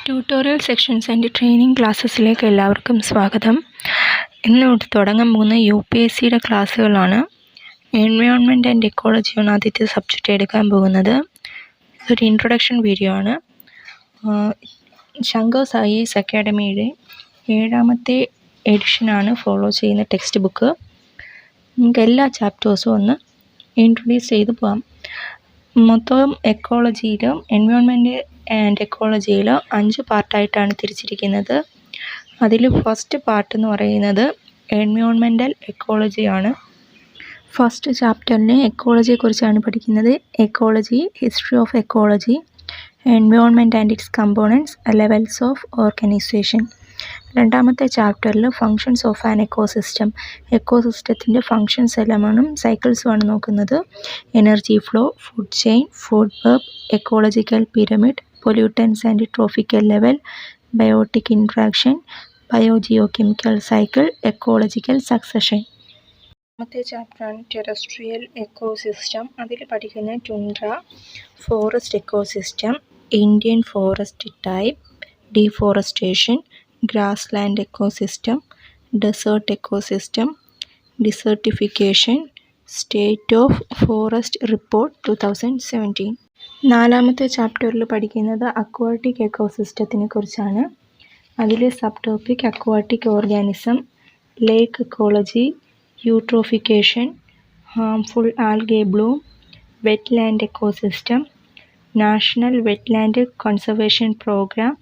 Tutorial sections and training ക്ലാസ്സസിലേക്ക് എല്ലാവർക്കും സ്വാഗതം. ഇന്ന് തുടങ്ങാൻ പോകുന്ന UPSCയുടെ ക്ലാസ്സുകളാണ്. എൻവയോൺമെൻറ്റ് ആൻഡ് എക്കോളജിയാണ് ആദ്യത്തെ സബ്ജക്റ്റ് എടുക്കാൻ പോകുന്നത്. ഇതൊരു ഇൻട്രൊഡക്ഷൻ വീഡിയോ ആണ്. ശങ്കർ IAS അക്കാഡമിയുടെ 7ാമത്തെ എഡിഷനാണ് ഫോളോ ചെയ്യുന്ന ടെക്സ്റ്റ് ബുക്ക്. നമുക്ക് എല്ലാ ചാപ്റ്റേഴ്സും ഒന്ന് ഇൻട്രൊഡ്യൂസ് ചെയ്ത് പോകാം. മൊത്തം എക്കോളജിയിലും എൻവയോൺമെൻറ്റ് ആൻഡ് എക്കോളജിയിൽ 5 പാർട്ടായിട്ടാണ് തിരിച്ചിരിക്കുന്നത്. അതിൽ ഫസ്റ്റ് പാർട്ട് എന്ന് പറയുന്നത് എൻവയോൺമെൻറ്റൽ എക്കോളജിയാണ്. ഫസ്റ്റ് ചാപ്റ്ററിൽ എക്കോളജിയെക്കുറിച്ചാണ് പഠിക്കുന്നത്. Ecology, history of ecology, environment and its components, levels of organisation. രണ്ടാമത്തെ ചാപ്റ്ററിൽ ഫങ്ഷൻസ് ഓഫ് ആൻ എക്കോസിസ്റ്റം, എക്കോസിസ്റ്റത്തിൻ്റെ ഫങ്ഷൻസ് എല്ലാമാണ് സൈക്കിൾസുമാണ് നോക്കുന്നത്. Energy flow, food chain, food web, ecological pyramid, pollutants and trophical level, biotic interaction, biogeochemical cycle, ecological succession. രണ്ടാമത്തെ ചാപ്റ്ററാണ് terrestrial ecosystem. അതിൽ പഠിക്കുന്ന tundra, forest ecosystem, Indian forest type, deforestation, grassland ecosystem, desert ecosystem, desertification, state of forest report 2017. നാലാമത്തെ ചാപ്റ്ററിൽ പഠിക്കുന്നത് aquatic എക്കോസിസ്റ്റത്തിനെ കുറിച്ചാണ്. അതിൽ sub topic aquatic organism, lake ecology, eutrophication, harmful algae bloom, wetland ecosystem, national wetland conservation programme,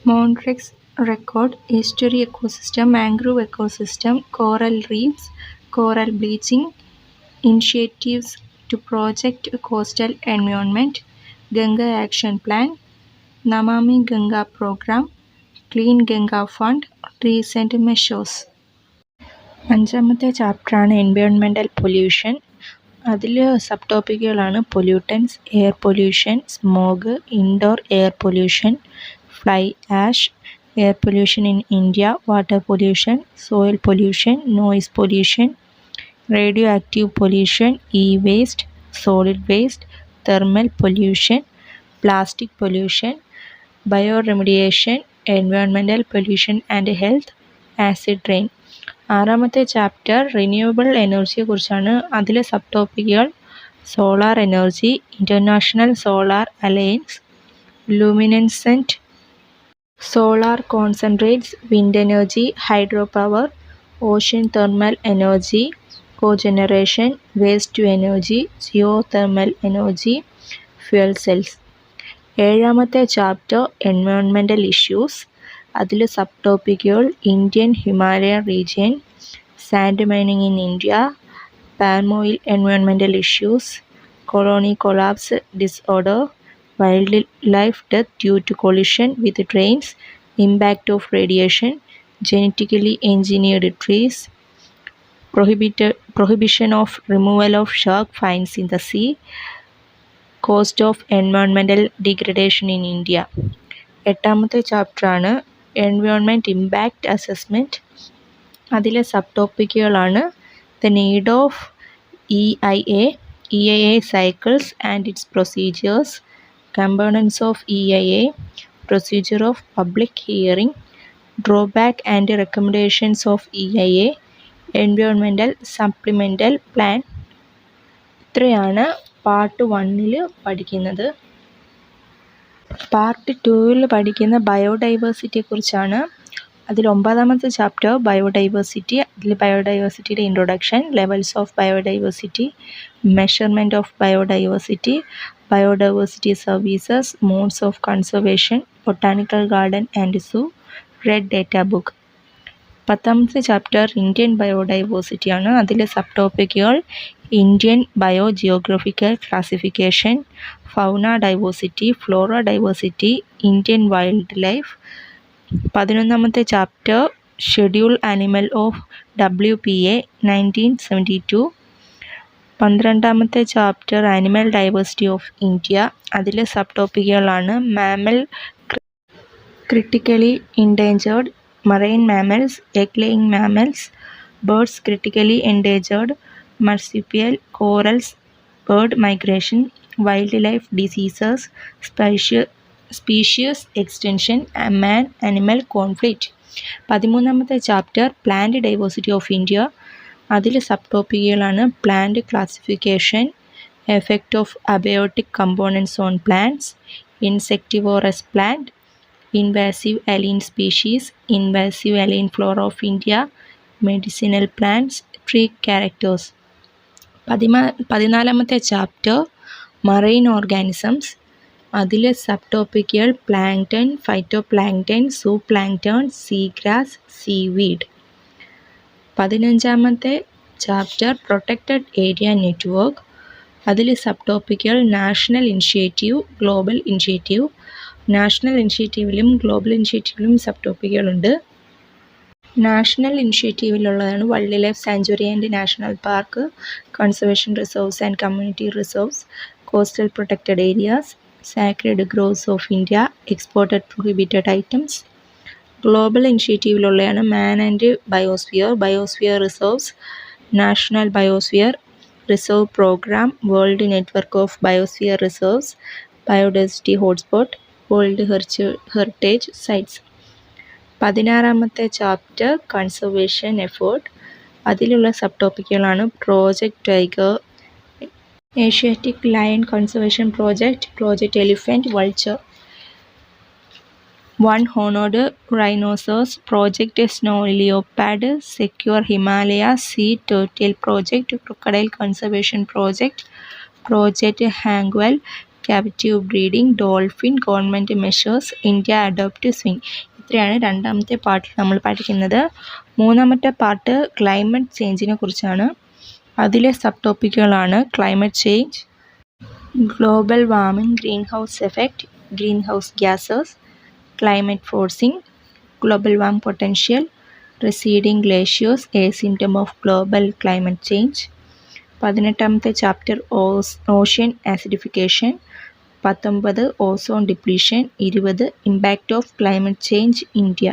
Montreux record, estuary ecosystem, mangrove ecosystem, coral reefs, coral bleaching, initiatives to project coastal environment, Ganga Action Plan, Namami Ganga Program, Clean Ganga Fund, Recent Measures. അഞ്ചാമത്തെ ചാപ്റ്ററാണ് environmental pollution. അതിൽ sub ടോപ്പിക്കുകളാണ് pollutants, air pollution, smog, indoor air pollution, fly ash, air pollution in India, water pollution, soil pollution, noise pollution, radioactive pollution, e-waste, solid waste, thermal pollution, plastic pollution, bioremediation, environmental pollution and health, acid rain. ആറാമത്തെ chapter renewable എനർജിയെക്കുറിച്ചാണ്. അതിലെ sub ടോപ്പിക്കുകൾ solar energy, international solar alliance, luminescent solar concentrates, wind energy, hydro power, ocean thermal energy, cogeneration, waste to energy, geothermal energy, fuel cells. ഏഴാമത്തെ chapter environmental issues. അതിൽ sub ടോപ്പിക്കുകൾ Indian Himalayan region, sand mining in India, palm oil environmental issues, colony collapse disorder, wild life death due to collision with trains, impact of radiation, genetically engineered trees, prohibition of removal of shark finds in the sea, cost of environmental degradation in India. എട്ടാമത്തെ ചാപ്റ്ററാണ് environment impact assessment. അതിലെ sub ടോപ്പിക്കുകളാണ് the need of EIA cycles and its procedures, components of EIA, procedure of public hearing, drawback and recommendations of EIA, environmental supplemental plan. ഇത്രയാണ് part 1 പഠിക്കുന്നത്. Part 2 പഠിക്കുന്ന ബയോഡൈവേഴ്സിറ്റിയെക്കുറിച്ചാണ്. അതിൽ 9ാമത്തെ chapter biodiversity. അതിൽ ബയോഡൈവേഴ്സിറ്റിയുടെ introduction, levels of biodiversity, measurement of biodiversity, biodiversity services, modes of conservation, botanical garden and zoo, red data book. 10ാമത്തെ chapter Indian ബയോഡൈവേഴ്സിറ്റിയാണ്. അതിലെ sub ടോപ്പിക്കുകൾ Indian biogeographical classification, fauna diversity, flora diversity, Indian wild life. 11ാമത്തെ chapter schedule animal of WPA 1972. 12ാമത്തെ chapter animal diversity of India. അതിലെ sub ടോപ്പിക്കുകളാണ് mammal, critically endangered, marine mammals, egg-laying mammals, birds critically endangered, marsupial, corals, bird migration, wildlife diseases, species extension, man animal conflict. 13ാമത്തെ chapter plant diversity of India. അതിൽ sub ടോപ്പിക്കുകളാണ് plant classification, effect of abiotic components on plants, insectivorous plant, invasive alien species, invasive alien flora of India, medicinal plants, tree characters. 14ാമത്തെ chapter marine organisms. അതിൽ sub ടോപ്പിക്കുകൾ plankton, phytoplankton, zooplankton, seagrass, seaweed. 15ാമത്തെ chapter protected area network. അതിൽ sub ടോപ്പിക്കുകൾ national initiative, global initiative. National ഇനിഷ്യേറ്റീവിലും global ഇനിഷ്യേറ്റീവിലും sub ടോപ്പിക്കുകളുണ്ട്. National ഇനിഷ്യേറ്റീവിലുള്ളതാണ് wild life sanctuary and national park, conservation reserves and community reserves, coastal protected areas, sacred groves of India, exported prohibited items. Global ഇനിഷ്യേറ്റീവിലുള്ളതാണ് man and biosphere, biosphere reserves, national biosphere reserve programme, world network of biosphere reserves, biodiversity hotspot, world heritage sites. 16ാമത്തെ chapter conservation effort. അതിലുള്ള sub ടോപ്പിക്കുകളാണ് project tiger, Asiatic lion conservation project, project elephant vulture, one horned rhinoceros, project snow leopard, secure Himalaya sea turtle project, crocodile conservation project, project Hangul, captive breeding, dolphin, government measures, India adopt swing. ഇത്രയാണ് 2ാമത്തെ പാർട്ടിൽ നമ്മൾ പഠിക്കുന്നത്. 3ാമത്തെ part climate ചേഞ്ചിനെ കുറിച്ചാണ്. അതിലെ sub ടോപ്പിക്കുകളാണ് climate change, global warming, greenhouse effect, greenhouse gases, climate forcing, global warming potential, receding glaciers, a symptom of global climate change. 18ാമത്തെ chapter ocean acidification. 19 ozone depletion. 20 impact of climate change India.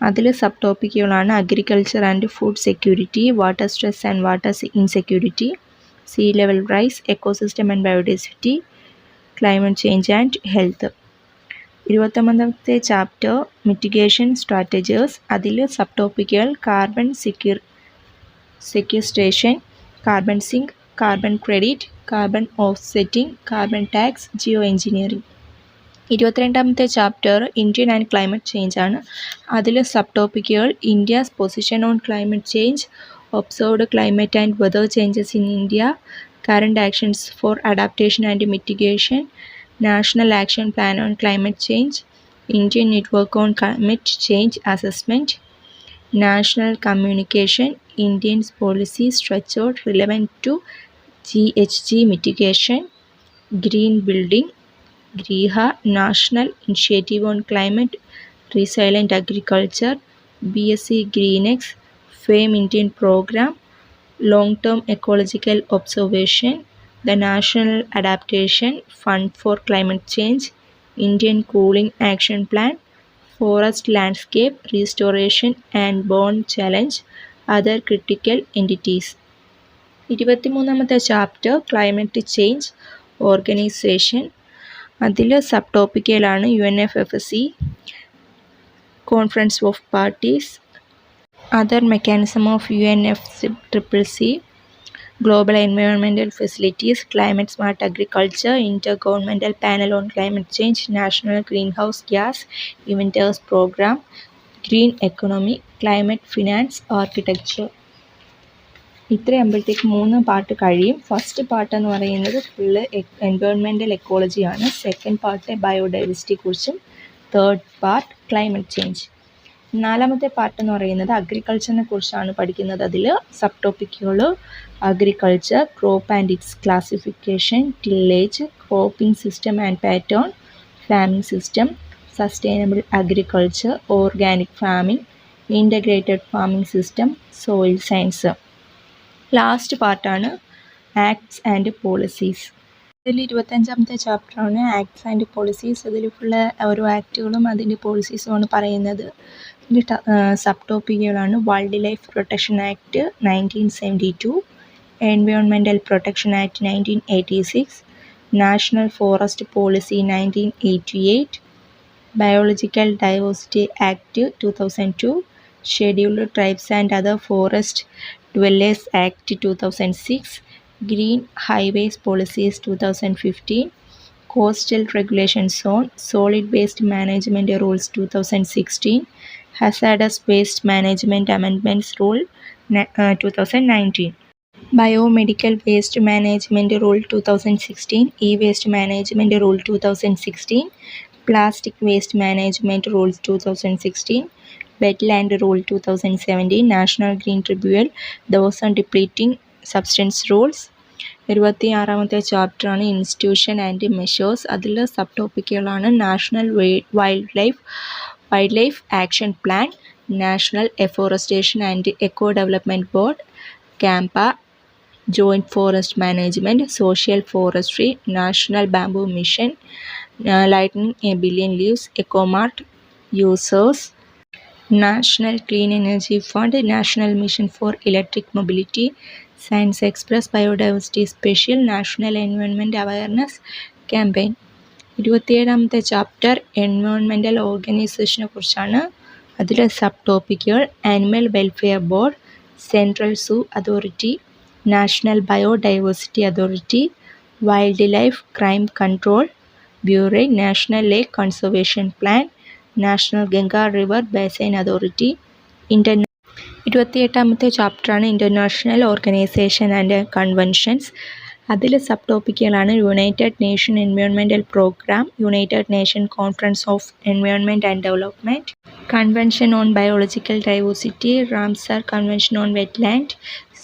അതിൽ sub ടോപ്പിക്കുകളാണ് agriculture and food security, water stress and water insecurity, sea level rise, ecosystem and biodiversity, climate change and health. 21ാമത്തെ chapter mitigation strategies. അതിൽ sub ടോപ്പിക്കുകൾ carbon sequestration, carbon sink, carbon credit, carbon offsetting, carbon tax, geoengineering. 22ാമത്തെ chapter Indian and climate change ആണ്. അതിൽ sub ടോപ്പിക്കുകൾ India's position on climate change, observed climate and weather changes in India, current actions for adaptation and mitigation, national action plan on climate change, Indian network on climate change assessment, national communication, Indians policy structure relevant to GHG mitigation, green building, GRIHA, National Initiative on Climate Resilient Agriculture, BSc GreenX, FAME Indian Program, Long-Term Ecological Observation, the National Adaptation Fund for Climate Change, Indian Cooling Action Plan, Forest Landscape Restoration and Bond Challenge, other critical entities. 23ാമത്തെ chapter climate change organisation. അതിൽ sub ടോപ്പിക്കുകളാണ് UNFFC, conference of parties, other mechanism of UNFCCC, global environmental facilities, climate smart agriculture, intergovernmental panel on climate change, national greenhouse gas emitters programme, green economy, climate finance, architecture. ഇത്രയാകുമ്പോഴത്തേക്ക് 3 part കഴിയും. First part എന്ന് പറയുന്നത് full environmental എക്കോളജിയാണ്. Second part ബയോഡൈവേഴ്സിറ്റിയെ കുറിച്ചും, third part climate change. 4ാമത്തെ part എന്ന് പറയുന്നത് അഗ്രികൾച്ചറിനെ കുറിച്ചാണ് പഠിക്കുന്നത്. അതിൽ സബ് ടോപ്പിക്കുകൾ agriculture, crop and its classification, tillage, cropping system and pattern, farming system, sustainable agriculture, organic farming, integrated farming system, soil science. Last പാർട്ടാണ് ആക്ട്സ് ആൻഡ് പോളിസീസ്. ഇതിൽ 25ാമത്തെ ചാപ്റ്ററാണ് ആക്ട്സ് ആൻഡ് പോളിസീസ്. അതിൽ ഫുള്ള് ഓരോ ആക്റ്റുകളും അതിൻ്റെ പോളിസീസുമാണ് പറയുന്നത്. ഇതിൻ്റെ സബ് ടോപ്പിക്കുകളാണ് wild life protection act 1972, environmental protection act 1986, National Forest Policy 1988, Biological Diversity Act 2002, Scheduled Tribes and Other Forest Dwellers Act 2006, Green Highways Policies 2015, Coastal Regulation Zone, Solid Waste Management Rules 2016, Hazardous Waste Management Amendments Rule 2019. Biomedical Waste Management Rule 2016, E-Waste Management Rule 2016, Plastic Waste Management Rules 2016, Wetland Rule 2017, National Green Tribunal, the Ozone Depleting Substance Rules. 26ാമത്തെ ചാപ്റ്ററാണ് institution and measures. അതിൽ sub ടോപ്പിക്കുകളാണ് national wild life action plan, national afforestation and eco development board, CAMPA, joint forest management, social forestry, national bamboo mission, lightning a billion leaves, ecomart, users, national clean energy fund, national mission for electric mobility, science express, biodiversity special, national environment awareness campaign. 27ാമത്തെ chapter environmental ഓർഗനൈസേഷനെ കുറിച്ചാണ്. അതിൽ sub ടോപ്പിക്കുകൾ animal welfare board, central zoo authority, national biodiversity authority, wild life crime control bureau, national lake conservation plan, national Ganga river basin authority. 28ാമത്തെ ചാപ്റ്ററാണ് international organisation and conventions. അതിൽ sub ടോപ്പിക്കുകളാണ് united nation environmental programme, united nation conference of environment and development, convention on biological diversity, Ramsar convention on wetland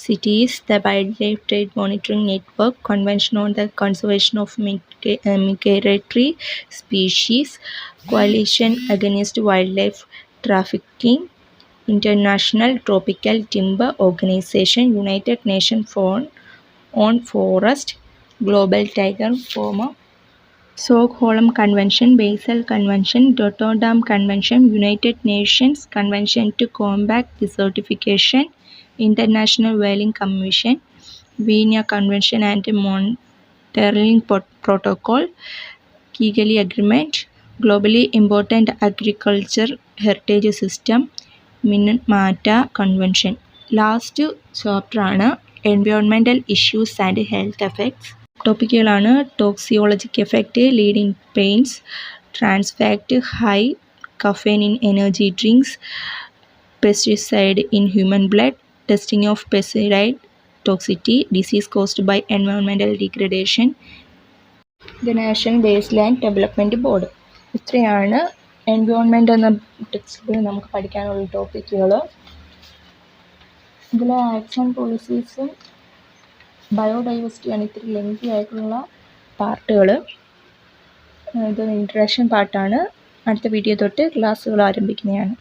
cities, the Wildlife Trade Monitoring Network, Convention on the Conservation of Migratory Species, Coalition Against Wildlife Trafficking, International Tropical Timber Organization, United Nations on Forest, Global Tiger Forum, Stockholm Convention, Basel Convention, Rotterdam Convention, United Nations Convention to Combat Desertification, International Whaling Commission, Vienna Convention and Montreal Protocol, Kigali Agreement, Globally Important Agriculture Heritage System, Minamata Convention. Last ചാപ്റ്ററാണ് environmental issues and health effects. ടോപ്പിക്കുകളാണ് toxicologic effect, leading pains, trans fat, high caffeine in energy drinks, pesticide in human blood, testing of pesticide toxicity, disease caused by environmental degradation, the National Wasteland Development Board. ഇത്രയാണ് environment എന്ന ടെക്സ്റ്റിൽ നമുക്ക് പഠിക്കാനുള്ള ടോപ്പിക്കുകൾ. ഇതിലെ action പോളിസീസും ബയോഡൈവേഴ്സിറ്റിയാണ് ഇത്തിരി lengthy ആയിട്ടുള്ള പാർട്ടുകൾ. ഇത് introduction പാർട്ടാണ്. അടുത്ത വീഡിയോ തൊട്ട് ക്ലാസ്സുകൾ ആരംഭിക്കുന്നതാണ്.